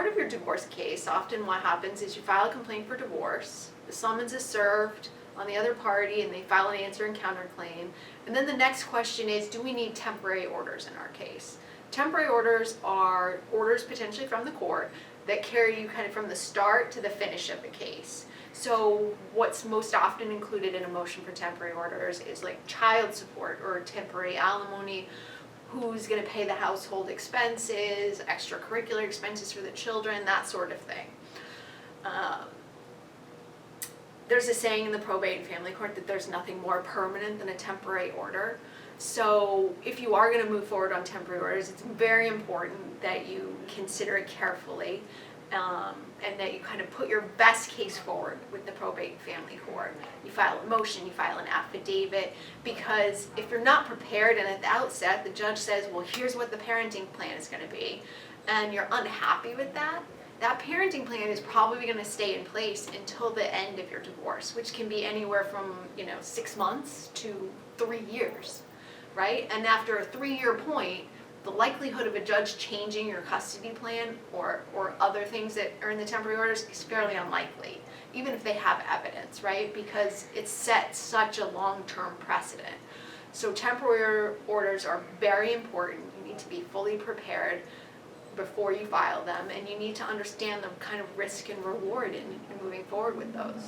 part of your divorce case, often what happens is you file a complaint for divorce, the summons is served on the other party, and they file an answer and counterclaim. And then the next question is, do we need temporary orders in our case? Temporary orders are orders potentially from the court that carry you kind of from the start to the finish of the case. So what's most often included in a motion for temporary orders is like child support or temporary alimony, who's going to pay the household expenses, extracurricular expenses for the children, that sort of thing. There's a saying in the probate and family court that there's nothing more permanent than a temporary order. So if you are going to move forward on temporary orders, it's very important that you consider it carefully, and that you kind of put your best case forward with the probate and family court. You file a motion, you file an affidavit, because if you're not prepared and at the outset the judge says, well, here's what the parenting plan is going to be, and you're unhappy with that, that parenting plan is probably going to stay in place until the end of your divorce, which can be anywhere from 6 months to 3 years, right? And after a 3-year point, the likelihood of a judge changing your custody plan or other things that are in the temporary orders is fairly unlikely, even if they have evidence, right? Because it sets such a long-term precedent. So temporary orders are very important. You need to be fully prepared before you file them, and you need to understand the kind of risk and reward in moving forward with those.